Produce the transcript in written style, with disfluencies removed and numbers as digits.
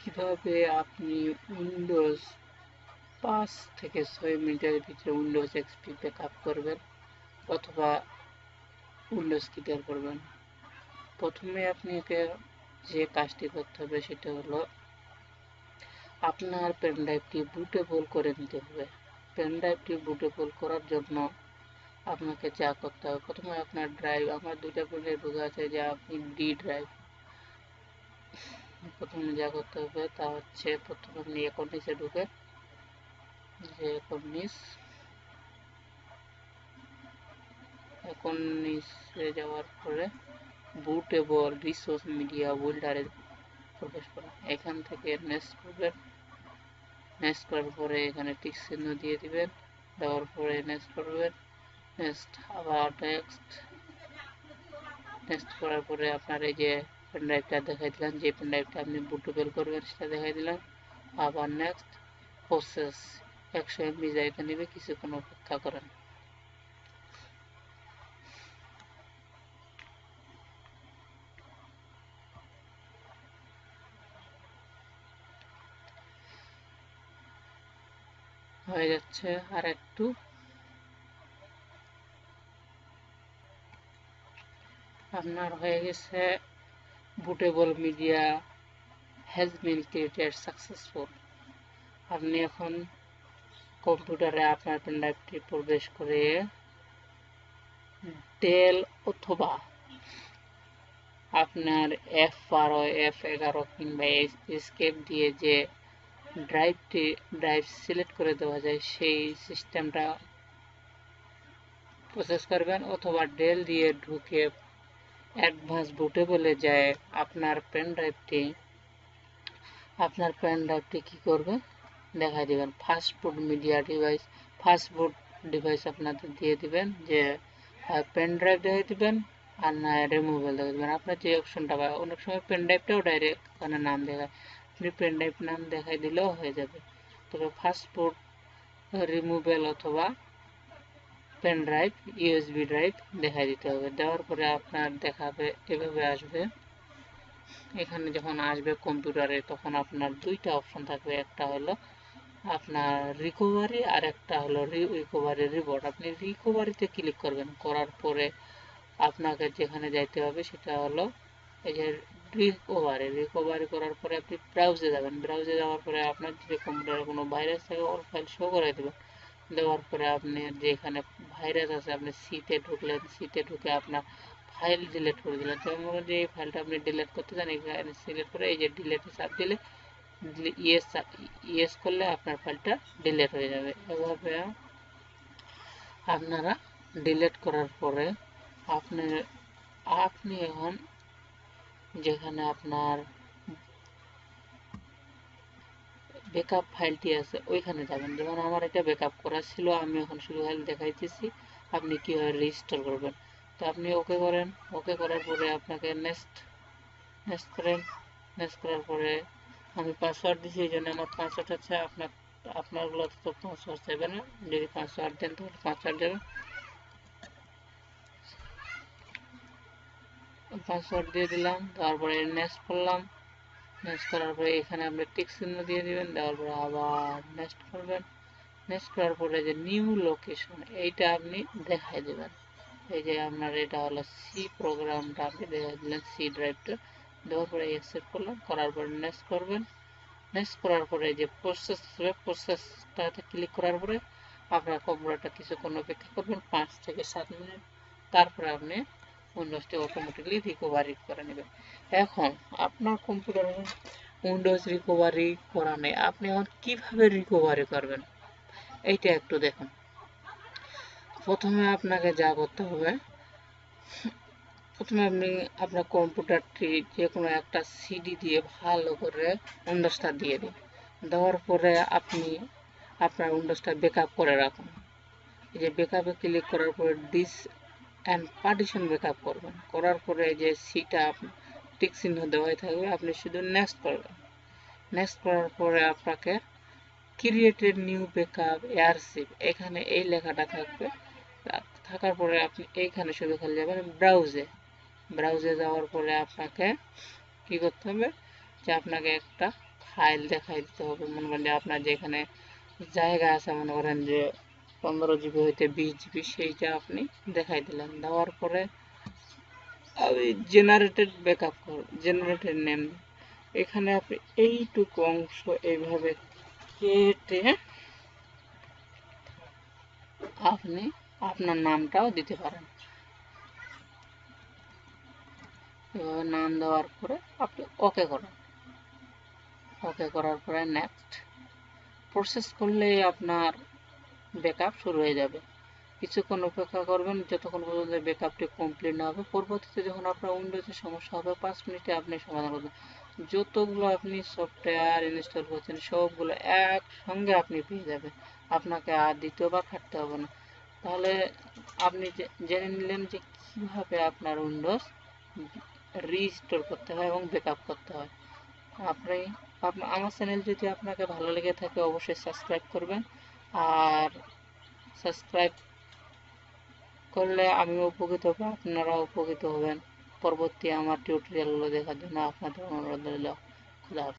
কিভাবে আপনি উইন্ডোজ 5 থেকে 6 মিনিটের ভিতরে উইন্ডোজ এক্সপি ব্যাকআপ করবেন অথবা উইন্ডোজ ক্লিয়ার করবেন। প্রথমে আপনাকে যে কাজটি করতে হবে সেটা হলো আপনার পেন ড্রাইভটি বুটেবল করে নিতে হবে। পেন ড্রাইভটি বুটেবল করার জন্য আপনাকে যা করতে হবে, প্রথমে আপনার ড্রাইভ, আমার দুইটা পেন ড্রাইভ ঢোকা আছে, যে আপনি ডি ড্রাইভ। প্রথমে যা করতে হবে তা হচ্ছে প্রথমে আপনি একনিসে ঢুকে, যে একনিসে যাওয়ার পরে বুটেবল রিসোর্স মিডিয়া হোল্ডারে প্রবেশ করেন। এখান থেকে নেক্সট করবেন। নেক্সট করার পরে এখানে টিক চিহ্ন দিয়ে দিবেন, দেওয়ার পরে নেক্সট করবেন। নেক্সট আবার নেক্সট করার পরে আপনার এই যে পেন ড্রাইভটা দেখাই দিলাম, যে পেন ড্রাইভটা আপনি বুটেবল করবেন সেটা দেখাই দিলাম। আবার নেক্সট প্রসেস 100 MB জায়গা নেবে, কিছুক্ষণ অপেক্ষা করেন। হয়ে যাচ্ছে, আর একটু। আপনার হয়ে গেছে bootable media has been created successful. আপনি এখন কম্পিউটারে আপনার পেন ড্রাইভটি প্রবেশ করে ডেল অথবা আপনার F12, F11 কিংবা এসকেপ দিয়ে যে ড্রাইভ সিলেক্ট করে দেওয়া যায় সেই সিস্টেমটা প্রসেস করবেন, অথবা ডেল দিয়ে ঢুকে অ্যাডভান্স বুটেবলে যায় আপনার পেন ড্রাইভটি কি করবে দেখাই দিবেন। Fast food media device, fast food device আপনাদের দিয়ে দিবেন, যে পেন ড্রাইভ দেখাই দিবেন আর না রিমুভেল দেখাই দিবেন। আপনার যে অপশনটা পায়, অনেক সময় পেন ড্রাইভটাও ডাইরেক্ট ওখানে নাম দেখায়, আপনি পেন ড্রাইভ নাম দেখাই দিলেও হয়ে যাবে। তবে ফাস্টফুড রিমুভেল অথবা পেন ড্রাইভ ইউএসবি ড্রাইভ দেখাই দিতে হবে। দেওয়ার পরে আপনার দেখাবে, এভাবে আসবে। এখানে যখন আসবে কম্পিউটারে তখন আপনার দুইটা অপশন থাকবে, একটা হলো আপনার রিকভারি আর একটা হলো রিকভারি রিপোর্ট। আপনি রিকভারিতে ক্লিক করবেন, করার পরে আপনাকে যেখানে যাইতে হবে সেটা হলো এই যে রিকভারি করার পরে আপনি ব্রাউজে যাবেন। ব্রাউজে যাওয়ার পরে আপনার যদি কম্পিউটারে কোনো ভাইরাস থাকে ওর ফাইল শো করে দেবেন। দেওয়ার পরে আপনি যেখানে ভাইরাস আছে আপনি সিতে ঢুকলেন, সিতে ঢুকে আপনার ফাইল ডিলিট করে দিলেন। যেমন যে এই ফাইলটা আপনি ডিলিট করতে চান, এখানে সিলেক্ট করে এই যে ডিলিটে চাপ দিলে ইয়েস করলে আপনার ফাইলটা ডিলিট হয়ে যাবে। এভাবে আপনারা ডিলিট করার পরে আপনি এখন যেখানে আপনার ব্যাকআপ ফাইলটি আছে ওইখানে যাবেন। যেমন আমার এটা ব্যাকআপ করা ছিল, আমি এখন শুধু ফাইল দেখাইতেছি আপনি কীভাবে রেজিস্টার করবেন। তো আপনি ওকে করেন, ওকে করার পরে আপনাকে নেক্সট করেন। নেক্সট করার পরে আমি পাসওয়ার্ড দিছি, এই জন্য আমার পাসওয়ার্ড হচ্ছে আপনারগুলো তো পাসওয়ার্ড চাইবে না, যদি পাসওয়ার্ড দেন তাহলে পাসওয়ার্ড দেবেন। পাসওয়ার্ড দিয়ে দিলাম, তারপরে নেক্সট করলাম। নেক্সট করার পরে এখানে আপনি টিক চিহ্ন দিয়ে দিবেন, দেওয়ার পরে আবার নেক্সট করবেন। নেক্সট করার পরে যে নিউ লোকেশন এইটা আপনি দেখাই দেবেন। এই যে আপনার এটা হলো সি প্রোগ্রামটা আপনি দেখাই দিলেন, সি ড্রাইভটা। দেওয়ার পরে অ্যাকসেপ্ট করলাম, করার পরে নেক্সট করবেন। নেক্সট করার পরে যে প্রসেসটাতে ক্লিক করার পরে আপনার কম্পিউটারটা কিছুক্ষণ অপেক্ষা করবেন, 5 থেকে 7 মিনিট। তারপরে আপনি উইন্ডোজটি অটোমেটিকলি রিকভারি করে নেবেন। এখন আপনার কম্পিউটারে উইন্ডোজ রিকভারি করা নেই, আপনি এখন কিভাবে রিকভারি করবেন এইটা একটু দেখুন। প্রথমে আপনাকে যা করতে হবে, প্রথমে আপনি আপনার কম্পিউটারটি যে কোনো একটা সিডি দিয়ে ভালো করে উইন্ডোজটা দিয়ে দিন। দেওয়ার পরে আপনি আপনার উইন্ডোজটা ব্যাকআপ করে রাখুন। এই যে ব্যাকআপে ক্লিক করার পরে ডিস অ্যান্ড পার্টিশন ব্যাকআপ করবেন। করার পরে যে সিটা টিক চিহ্ন দেওয়াই থাকবে, আপনি শুধু নেক্সট করবেন। নেক্সট করার পরে আপনাকে ক্রিয়েটেড নিউ ব্যাকআপ এয়ারশিপ এখানে এই লেখাটা থাকবে। থাকার পরে আপনি এইখানে শুধু খালি যাবেন ব্রাউজে যাওয়ার পরে আপনাকে কি করতে হবে, যে আপনাকে একটা ফাইল দেখাই দিতে হবে। মনে করেন যে আপনার যেখানে জায়গা আছে, মনে করেন যে 15 জিবি হইতে 20 জিবি, সেইটা আপনি দেখাই দিলেন। দেওয়ার পরে আমি জেনারেটেড ব্যাকআপ জেনারেটেড নেম, এখানে আপনি এইটুকু অংশ এইভাবে কেটে আপনি আপনার নামটাও দিতে পারেন। এভাবে নাম দেওয়ার পরে আপনি ওকে করেন। ওকে করার পরে নেক্সট প্রসেস করলেই আপনার ব্যাকআপ শুরু হয়ে যাবে। কিছুক্ষণ অপেক্ষা করবেন যতক্ষণ পর্যন্ত ব্যাকআপটি কমপ্লিট না হবে। পরবর্তীতে যখন আপনার উইন্ডোজে সমস্যা হবে 5 মিনিটে আপনি সমাধান করবেন। যতগুলো আপনি সফটওয়্যার ইনস্টল করছেন সবগুলো একসঙ্গে আপনি পেয়ে যাবেন, আপনাকে আর দ্বিতীয়বার খাটতে হবে না। তাহলে আপনি জেনে নিলেন যে কিভাবে আপনার উইন্ডোজ রিস্টোর করতে হয় এবং ব্যাকআপ করতে হয়। আপনি আমার চ্যানেল যদি আপনাকে ভালো লেগে থাকে অবশ্যই সাবস্ক্রাইব করবেন, আর সাবস্ক্রাইব করলে আমিও উপকৃত হব, আপনারাও উপকৃত হবেন। পরবর্তী আমার টিউটোরিয়ালগুলো দেখার জন্য আপনাদের অনুরোধ রইল। খুদা হাফেজ।